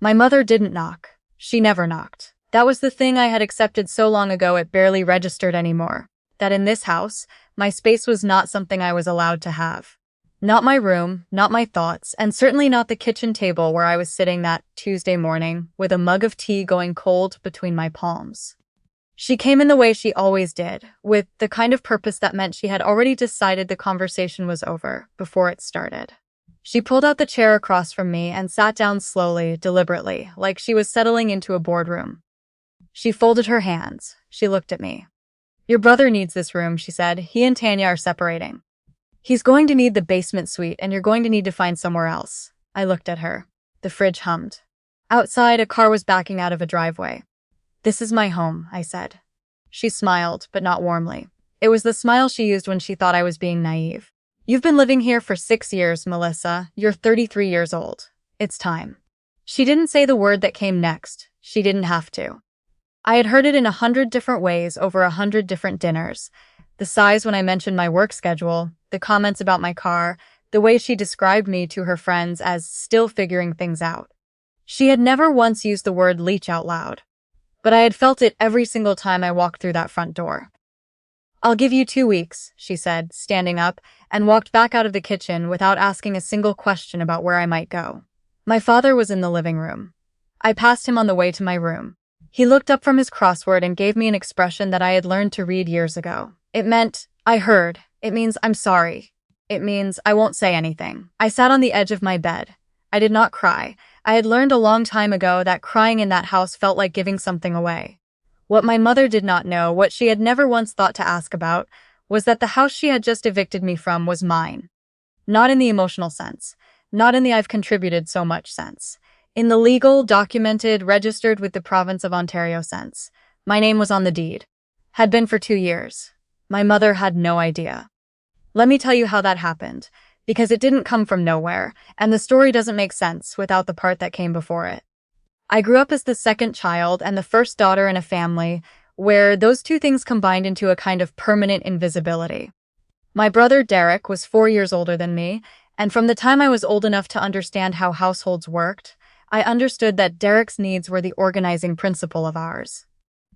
My mother didn't knock. She never knocked. That was the thing I had accepted so long ago it barely registered anymore. That in this house, my space was not something I was allowed to have. Not my room, not my thoughts, and certainly not the kitchen table where I was sitting that Tuesday morning with a mug of tea going cold between my palms. She came in the way she always did, with the kind of purpose that meant she had already decided the conversation was over before it started. She pulled out the chair across from me and sat down slowly, deliberately, like she was settling into a boardroom. She folded her hands. She looked at me. "Your brother needs this room," she said. "He and Tanya are separating. He's going to need the basement suite, and you're going to need to find somewhere else." I looked at her. The fridge hummed. Outside, a car was backing out of a driveway. "This is my home," I said. She smiled, but not warmly. It was the smile she used when she thought I was being naive. "You've been living here for 6 years, Melissa. You're 33 years old. It's time." She didn't say the word that came next. She didn't have to. I had heard it in 100 different ways over 100 different dinners. The sighs when I mentioned my work schedule, the comments about my car, the way she described me to her friends as still figuring things out. She had never once used the word leech out loud, but I had felt it every single time I walked through that front door. "I'll give you 2 weeks," she said, standing up, and walked back out of the kitchen without asking a single question about where I might go. My father was in the living room. I passed him on the way to my room. He looked up from his crossword and gave me an expression that I had learned to read years ago. It meant, "I heard." It means, "I'm sorry." It means, "I won't say anything." I sat on the edge of my bed. I did not cry. I had learned a long time ago that crying in that house felt like giving something away. What my mother did not know, what she had never once thought to ask about, was that the house she had just evicted me from was mine. Not in the emotional sense. Not in the "I've contributed so much" sense. In the legal, documented, registered with the province of Ontario sense. My name was on the deed. Had been for 2 years. My mother had no idea. Let me tell you how that happened, because it didn't come from nowhere, and the story doesn't make sense without the part that came before it. I grew up as the second child and the first daughter in a family where those two things combined into a kind of permanent invisibility. My brother Derek was 4 years older than me, and from the time I was old enough to understand how households worked, I understood that Derek's needs were the organizing principle of ours.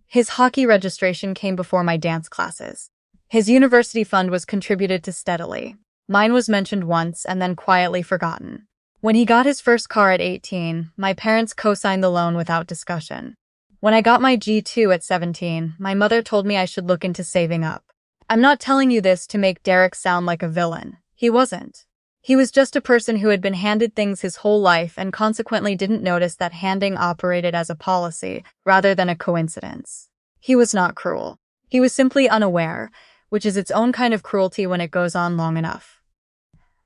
His hockey registration came before my dance classes. His university fund was contributed to steadily. Mine was mentioned once and then quietly forgotten. When he got his first car at 18, my parents co-signed the loan without discussion. When I got my G2 at 17, my mother told me I should look into saving up. I'm not telling you this to make Derek sound like a villain. He wasn't. He was just a person who had been handed things his whole life and consequently didn't notice that handing operated as a policy rather than a coincidence. He was not cruel. He was simply unaware, which is its own kind of cruelty when it goes on long enough.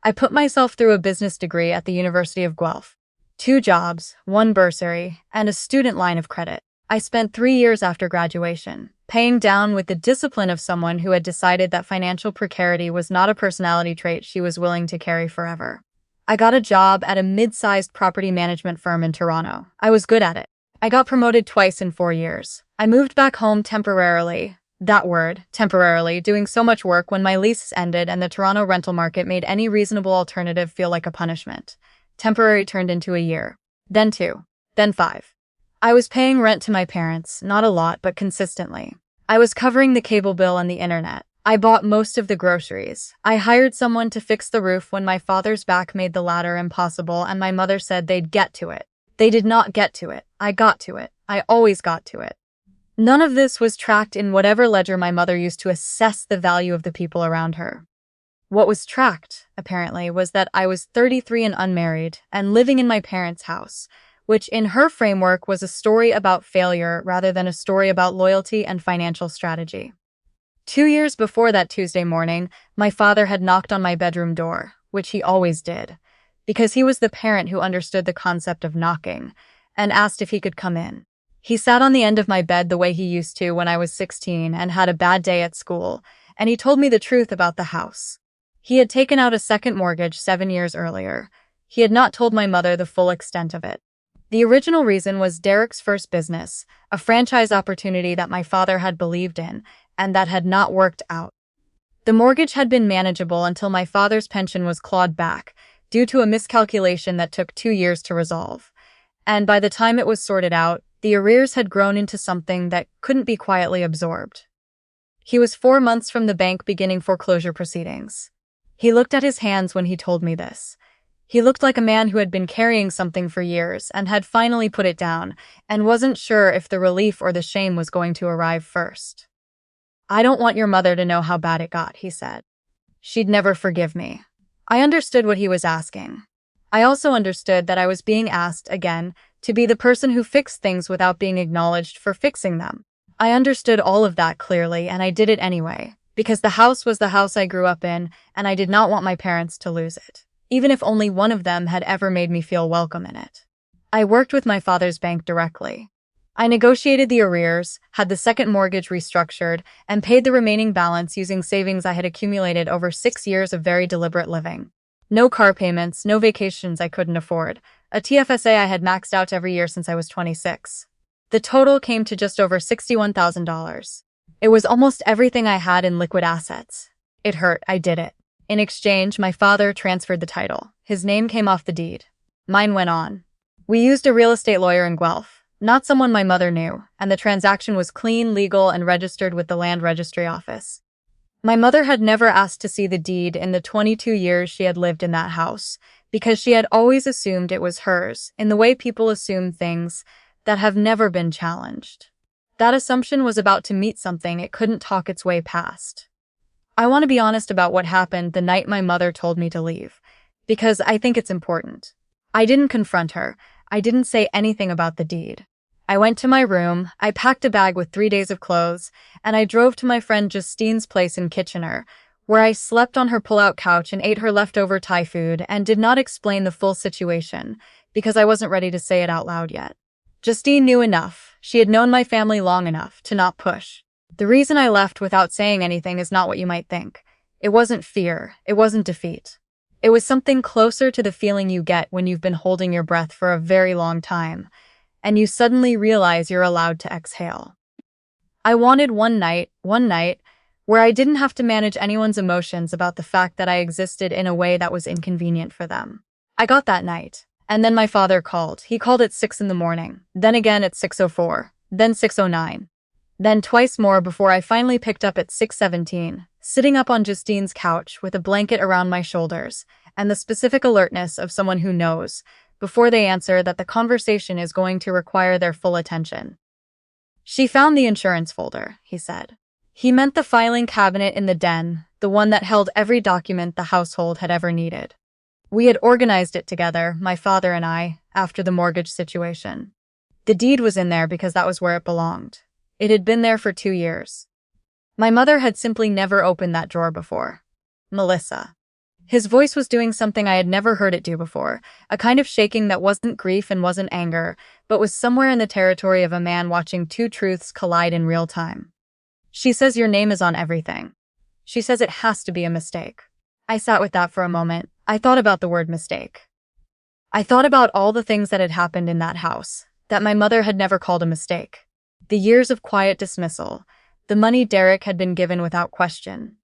I put myself through a business degree at the University of Guelph. 2 jobs, 1 bursary, and a student line of credit. I spent 3 years after graduation, paying down with the discipline of someone who had decided that financial precarity was not a personality trait she was willing to carry forever. I got a job at a mid-sized property management firm in Toronto. I was good at it. I got promoted twice in 4 years. I moved back home temporarily. That word, temporarily, doing so much work when my lease ended and the Toronto rental market made any reasonable alternative feel like a punishment. Temporary turned into a year. Then 2. Then 5. I was paying rent to my parents, not a lot, but consistently. I was covering the cable bill and the internet. I bought most of the groceries. I hired someone to fix the roof when my father's back made the ladder impossible and my mother said they'd get to it. They did not get to it. I got to it. I always got to it. None of this was tracked in whatever ledger my mother used to assess the value of the people around her. What was tracked, apparently, was that I was 33 and unmarried and living in my parents' house, which in her framework was a story about failure rather than a story about loyalty and financial strategy. 2 years before that Tuesday morning, my father had knocked on my bedroom door, which he always did, because he was the parent who understood the concept of knocking, and asked if he could come in. He sat on the end of my bed the way he used to when I was 16 and had a bad day at school, and he told me the truth about the house. He had taken out a second mortgage 7 years earlier. He had not told my mother the full extent of it. The original reason was Derek's first business, a franchise opportunity that my father had believed in, and that had not worked out. The mortgage had been manageable until my father's pension was clawed back, due to a miscalculation that took 2 years to resolve. And by the time it was sorted out, the arrears had grown into something that couldn't be quietly absorbed. He was 4 months from the bank beginning foreclosure proceedings. He looked at his hands when he told me this. He looked like a man who had been carrying something for years and had finally put it down and wasn't sure if the relief or the shame was going to arrive first. "I don't want your mother to know how bad it got," he said. "She'd never forgive me." I understood what he was asking. I also understood that I was being asked, again, to be the person who fixed things without being acknowledged for fixing them. I understood all of that clearly, and I did it anyway, because the house was the house I grew up in, and I did not want my parents to lose it, even if only one of them had ever made me feel welcome in it. I worked with my father's bank directly. I negotiated the arrears, had the second mortgage restructured, and paid the remaining balance using savings I had accumulated over 6 years of very deliberate living. No car payments, no vacations I couldn't afford, a TFSA I had maxed out every year since I was 26. The total came to just over $61,000. It was almost everything I had in liquid assets. It hurt, I did it. In exchange, my father transferred the title. His name came off the deed. Mine went on. We used a real estate lawyer in Guelph, not someone my mother knew, and the transaction was clean, legal, and registered with the land registry office. My mother had never asked to see the deed in the 22 years she had lived in that house, because she had always assumed it was hers, in the way people assume things that have never been challenged. That assumption was about to meet something it couldn't talk its way past. I want to be honest about what happened the night my mother told me to leave, because I think it's important. I didn't confront her. I didn't say anything about the deed. I went to my room, I packed a bag with 3 days of clothes, and I drove to my friend Justine's place in Kitchener, where I slept on her pull-out couch and ate her leftover Thai food and did not explain the full situation, because I wasn't ready to say it out loud yet. Justine knew enough. She had known my family long enough to not push. The reason I left without saying anything is not what you might think. It wasn't fear. It wasn't defeat. It was something closer to the feeling you get when you've been holding your breath for a very long time, and you suddenly realize you're allowed to exhale. I wanted one night, where I didn't have to manage anyone's emotions about the fact that I existed in a way that was inconvenient for them. I got that night. And then my father called. He called at 6 in the morning, then again at 6:04, then 6:09. Then twice more before I finally picked up at 6:17, sitting up on Justine's couch with a blanket around my shoulders, and the specific alertness of someone who knows, before they answer, that the conversation is going to require their full attention. "She found the insurance folder," he said. He meant the filing cabinet in the den, the one that held every document the household had ever needed. We had organized it together, my father and I, after the mortgage situation. The deed was in there because that was where it belonged. It had been there for 2 years. My mother had simply never opened that drawer before. "Melissa." His voice was doing something I had never heard it do before, a kind of shaking that wasn't grief and wasn't anger, but was somewhere in the territory of a man watching two truths collide in real time. "She says your name is on everything. She says it has to be a mistake." I sat with that for a moment. I thought about the word mistake. I thought about all the things that had happened in that house, that my mother had never called a mistake. The years of quiet dismissal, the money Derek had been given without question,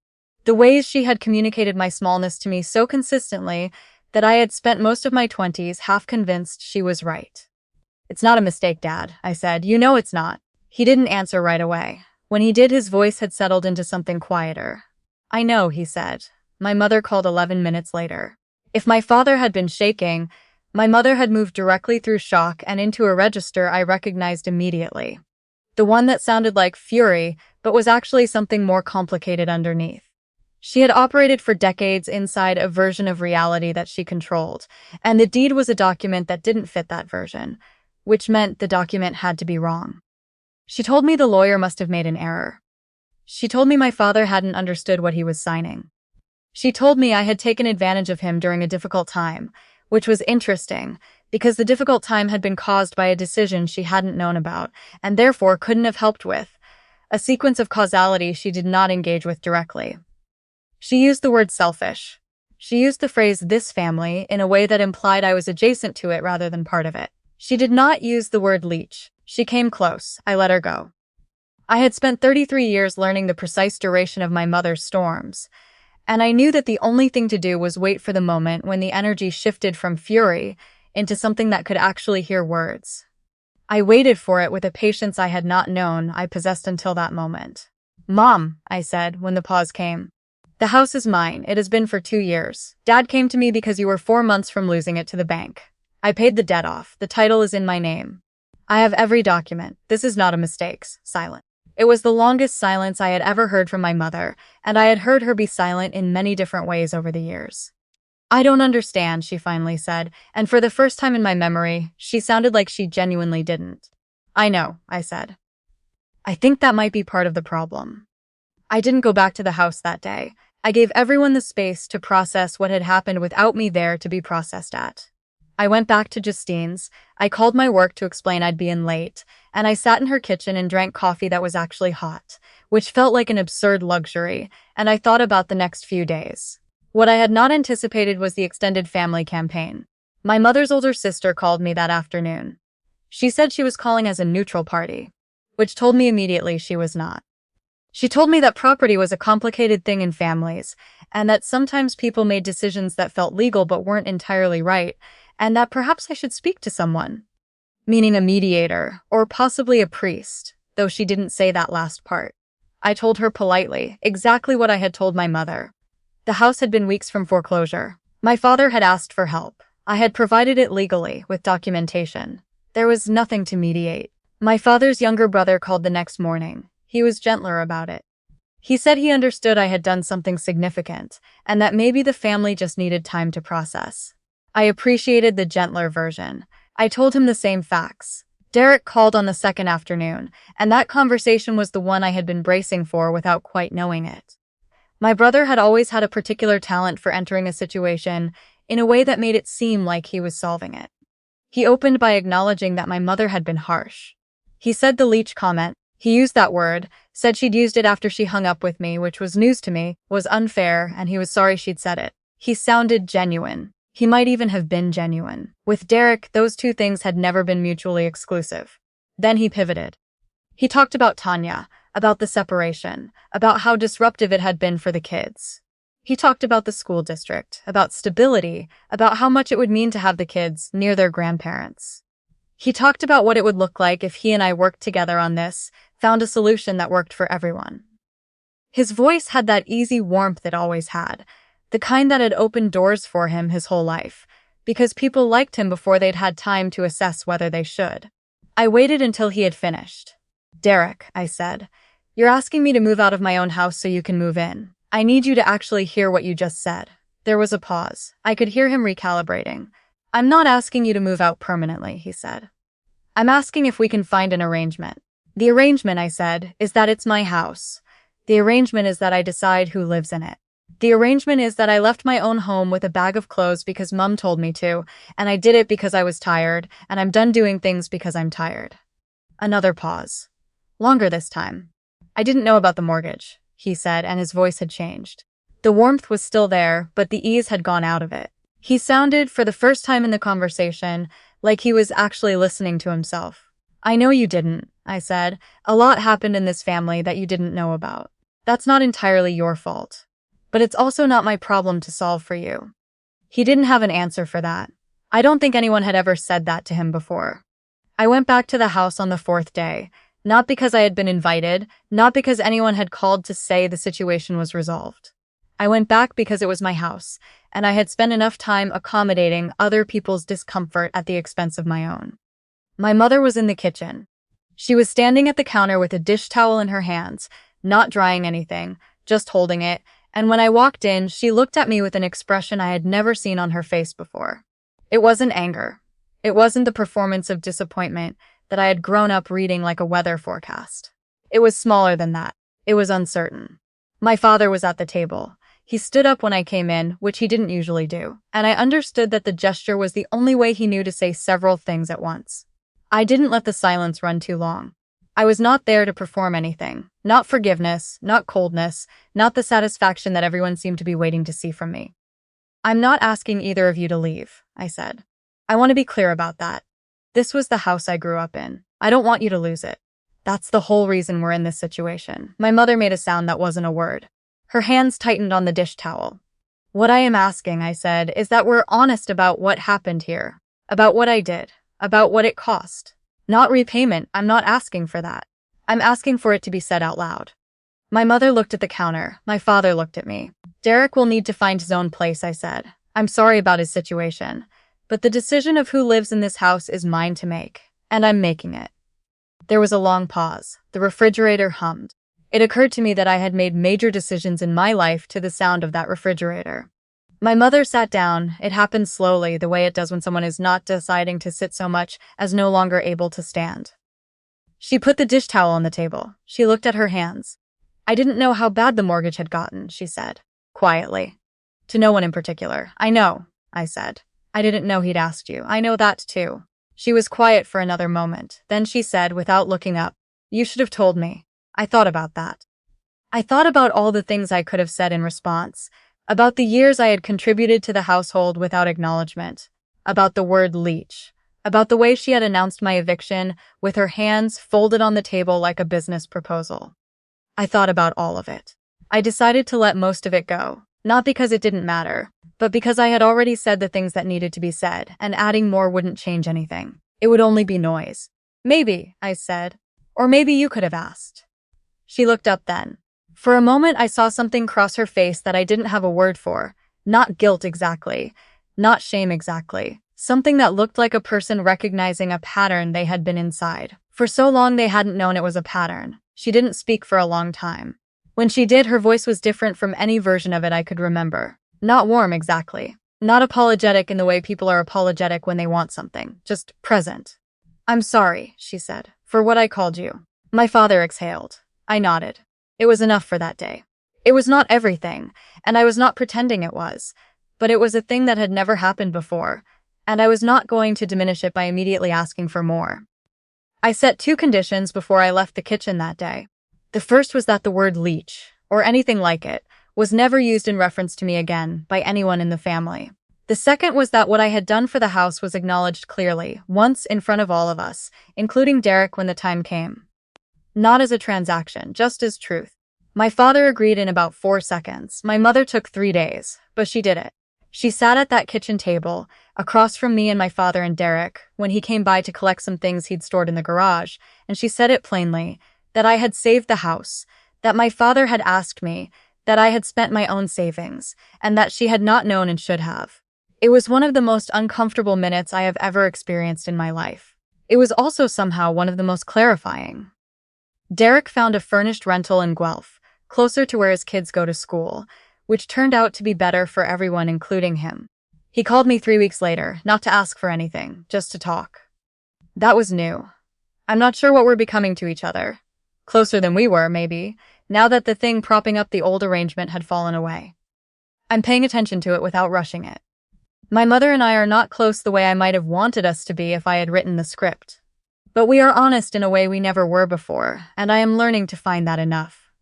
the ways she had communicated my smallness to me so consistently that I had spent most of my 20s half convinced she was right. "It's not a mistake, Dad," I said. "You know it's not." He didn't answer right away. When he did, his voice had settled into something quieter. "I know," he said. My mother called 11 minutes later. If my father had been shaking, my mother had moved directly through shock and into a register I recognized immediately. The one that sounded like fury, but was actually something more complicated underneath. She had operated for decades inside a version of reality that she controlled, and the deed was a document that didn't fit that version, which meant the document had to be wrong. She told me the lawyer must have made an error. She told me my father hadn't understood what he was signing. She told me I had taken advantage of him during a difficult time, which was interesting, because the difficult time had been caused by a decision she hadn't known about, and therefore couldn't have helped with, a sequence of causality she did not engage with directly. She used the word selfish. She used the phrase "this family" in a way that implied I was adjacent to it rather than part of it. She did not use the word leech. She came close. I let her go. I had spent 33 years learning the precise duration of my mother's storms, and I knew that the only thing to do was wait for the moment when the energy shifted from fury into something that could actually hear words. I waited for it with a patience I had not known I possessed until that moment. "Mom," I said when the pause came. "The house is mine. It has been for 2 years. Dad came to me because you were 4 months from losing it to the bank. I paid the debt off. The title is in my name. I have every document. This is not a mistake." Silent. It was the longest silence I had ever heard from my mother, and I had heard her be silent in many different ways over the years. "I don't understand," she finally said, and for the first time in my memory, she sounded like she genuinely didn't. "I know," I said. "I think that might be part of the problem." I didn't go back to the house that day. I gave everyone the space to process what had happened without me there to be processed at. I went back to Justine's, I called my work to explain I'd be in late, and I sat in her kitchen and drank coffee that was actually hot, which felt like an absurd luxury, and I thought about the next few days. What I had not anticipated was the extended family campaign. My mother's older sister called me that afternoon. She said she was calling as a neutral party, which told me immediately she was not. She told me that property was a complicated thing in families, and that sometimes people made decisions that felt legal but weren't entirely right, and that perhaps I should speak to someone, meaning a mediator, or possibly a priest, though she didn't say that last part. I told her politely, exactly what I had told my mother. The house had been weeks from foreclosure. My father had asked for help. I had provided it legally, with documentation. There was nothing to mediate. My father's younger brother called the next morning. He was gentler about it. He said he understood I had done something significant, and that maybe the family just needed time to process. I appreciated the gentler version. I told him the same facts. Derek called on the second afternoon, and that conversation was the one I had been bracing for without quite knowing it. My brother had always had a particular talent for entering a situation in a way that made it seem like he was solving it. He opened by acknowledging that my mother had been harsh. He said the Leech comment, he used that word, said she'd used it after she hung up with me, which was news to me, was unfair, and he was sorry she'd said it. He sounded genuine. He might even have been genuine. With Derek, those two things had never been mutually exclusive. Then he pivoted. He talked about Tanya, about the separation, about how disruptive it had been for the kids. He talked about the school district, about stability, about how much it would mean to have the kids near their grandparents. He talked about what it would look like if he and I worked together on this, found a solution that worked for everyone. His voice had that easy warmth it always had, the kind that had opened doors for him his whole life, because people liked him before they'd had time to assess whether they should. I waited until he had finished. "Derek," I said, "you're asking me to move out of my own house so you can move in. I need you to actually hear what you just said." There was a pause. I could hear him recalibrating. "I'm not asking you to move out permanently," he said. "I'm asking if we can find an arrangement." "The arrangement," I said, "is that it's my house. The arrangement is that I decide who lives in it. The arrangement is that I left my own home with a bag of clothes because Mum told me to, and I did it because I was tired, and I'm done doing things because I'm tired." Another pause. Longer this time. "I didn't know about the mortgage," he said, and his voice had changed. The warmth was still there, but the ease had gone out of it. He sounded, for the first time in the conversation, like he was actually listening to himself. "I know you didn't," I said. "A lot happened in this family that you didn't know about. That's not entirely your fault. But it's also not my problem to solve for you." He didn't have an answer for that. I don't think anyone had ever said that to him before. I went back to the house on the fourth day, not because I had been invited, not because anyone had called to say the situation was resolved. I went back because it was my house, and I had spent enough time accommodating other people's discomfort at the expense of my own. My mother was in the kitchen. She was standing at the counter with a dish towel in her hands, not drying anything, just holding it, and when I walked in, she looked at me with an expression I had never seen on her face before. It wasn't anger. It wasn't the performance of disappointment that I had grown up reading like a weather forecast. It was smaller than that. It was uncertain. My father was at the table. He stood up when I came in, which he didn't usually do, and I understood that the gesture was the only way he knew to say several things at once. I didn't let the silence run too long. I was not there to perform anything. Not forgiveness, not coldness, not the satisfaction that everyone seemed to be waiting to see from me. "I'm not asking either of you to leave," I said. "I want to be clear about that. This was the house I grew up in. I don't want you to lose it. That's the whole reason we're in this situation." My mother made a sound that wasn't a word. Her hands tightened on the dish towel. "What I am asking," I said, "is that we're honest about what happened here. About what I did, about what it cost. Not repayment, I'm not asking for that. I'm asking for it to be said out loud. My mother looked at the counter, my father looked at me. Derek will need to find his own place, I said. I'm sorry about his situation, but the decision of who lives in this house is mine to make, and I'm making it. There was a long pause. The refrigerator hummed. It occurred to me that I had made major decisions in my life to the sound of that refrigerator. My mother sat down. It happened slowly, the way it does when someone is not deciding to sit so much as no longer able to stand. She put the dish towel on the table. She looked at her hands. I didn't know how bad the mortgage had gotten, she said, quietly. To no one in particular. I know, I said. I didn't know he'd asked you. I know that too. She was quiet for another moment. Then she said, without looking up, You should have told me. I thought about that. I thought about all the things I could have said in response, about the years I had contributed to the household without acknowledgement, about the word leech, about the way she had announced my eviction with her hands folded on the table like a business proposal. I thought about all of it. I decided to let most of it go, not because it didn't matter, but because I had already said the things that needed to be said, and adding more wouldn't change anything. It would only be noise. Maybe, I said. Or maybe you could have asked. She looked up then. For a moment I saw something cross her face that I didn't have a word for. Not guilt exactly. Not shame exactly. Something that looked like a person recognizing a pattern they had been inside. For so long they hadn't known it was a pattern. She didn't speak for a long time. When she did, her voice was different from any version of it I could remember. Not warm exactly. Not apologetic in the way people are apologetic when they want something. Just present. I'm sorry, she said, for what I called you. My father exhaled. I nodded. It was enough for that day. It was not everything, and I was not pretending it was, but it was a thing that had never happened before, and I was not going to diminish it by immediately asking for more. I set 2 conditions before I left the kitchen that day. The first was that the word leech, or anything like it, was never used in reference to me again by anyone in the family. The second was that what I had done for the house was acknowledged clearly, once in front of all of us, including Derek when the time came. Not as a transaction, just as truth. My father agreed in about 4 seconds. My mother took 3 days, but she did it. She sat at that kitchen table, across from me and my father and Derek, when he came by to collect some things he'd stored in the garage, and she said it plainly, that I had saved the house, that my father had asked me, that I had spent my own savings, and that she had not known and should have. It was one of the most uncomfortable minutes I have ever experienced in my life. It was also somehow one of the most clarifying. Derek found a furnished rental in Guelph, closer to where his kids go to school, which turned out to be better for everyone, including him. He called me 3 weeks later, not to ask for anything, just to talk. That was new. I'm not sure what we're becoming to each other. Closer than we were, maybe, now that the thing propping up the old arrangement had fallen away. I'm paying attention to it without rushing it. My mother and I are not close the way I might have wanted us to be if I had written the script. But we are honest in a way we never were before, and I am learning to find that enough.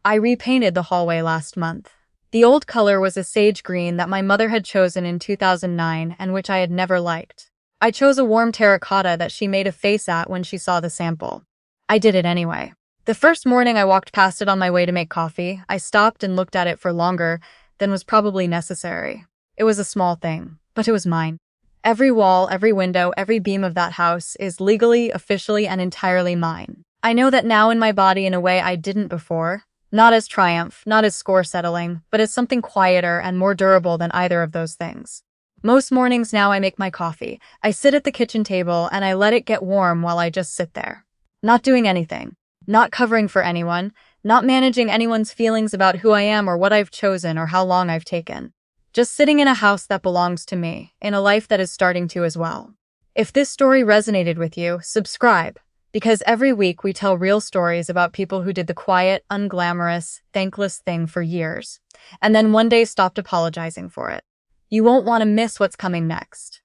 I repainted the hallway last month. The old color was a sage green that my mother had chosen in 2009 and which I had never liked. I chose a warm terracotta that she made a face at when she saw the sample. I did it anyway. The first morning I walked past it on my way to make coffee, I stopped and looked at it for longer than was probably necessary. It was a small thing, but it was mine. Every wall, every window, every beam of that house is legally, officially, and entirely mine. I know that now in my body in a way I didn't before. Not as triumph, not as score settling, but as something quieter and more durable than either of those things. Most mornings now I make my coffee. I sit at the kitchen table and I let it get warm while I just sit there. Not doing anything. Not covering for anyone. Not managing anyone's feelings about who I am or what I've chosen or how long I've taken. Just sitting in a house that belongs to me, in a life that is starting to as well. If this story resonated with you, subscribe, because every week we tell real stories about people who did the quiet, unglamorous, thankless thing for years, and then one day stopped apologizing for it. You won't want to miss what's coming next.